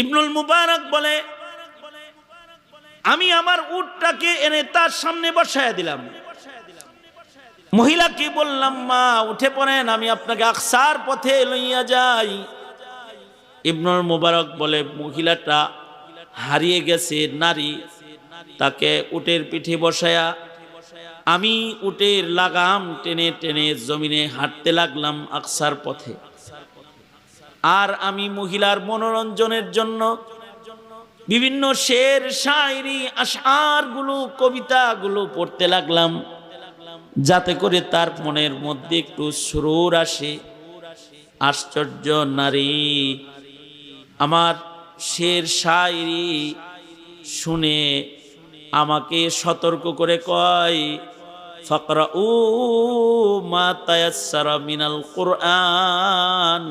ইবনুল মুবারক বলে, আমি আমার উটটাকে এনে তার সামনে বসায়া দিলাম। মহিলাকে বললাম, মা উঠে পড়েন, আমি আপনাকে আকসার পথে লইয়া যাই। ইবনুল মুবারক বলে, মহিলাটা হারিয়ে গেছে নারী, তাকে উটের পিঠে বসায়া আমি উটের লাগাম টেনে টেনে জমিনে হাঁটতে লাগলাম আকসার পথে। আর আমি মহিলার মনোরঞ্জনের জন্য বিভিন্ন শের শায়রি আশআর গুলো কবিতাগুলো পড়তে লাগলাম, যাতে করে তার মনের মধ্যে একটু সুরুর আসে। আশ্চর্য নারী আমার শের শায়রি শুনে আমাকে সতর্ক করে কয়, ফাকরাউ মা তায়াসসারা মিনাল কুরআন।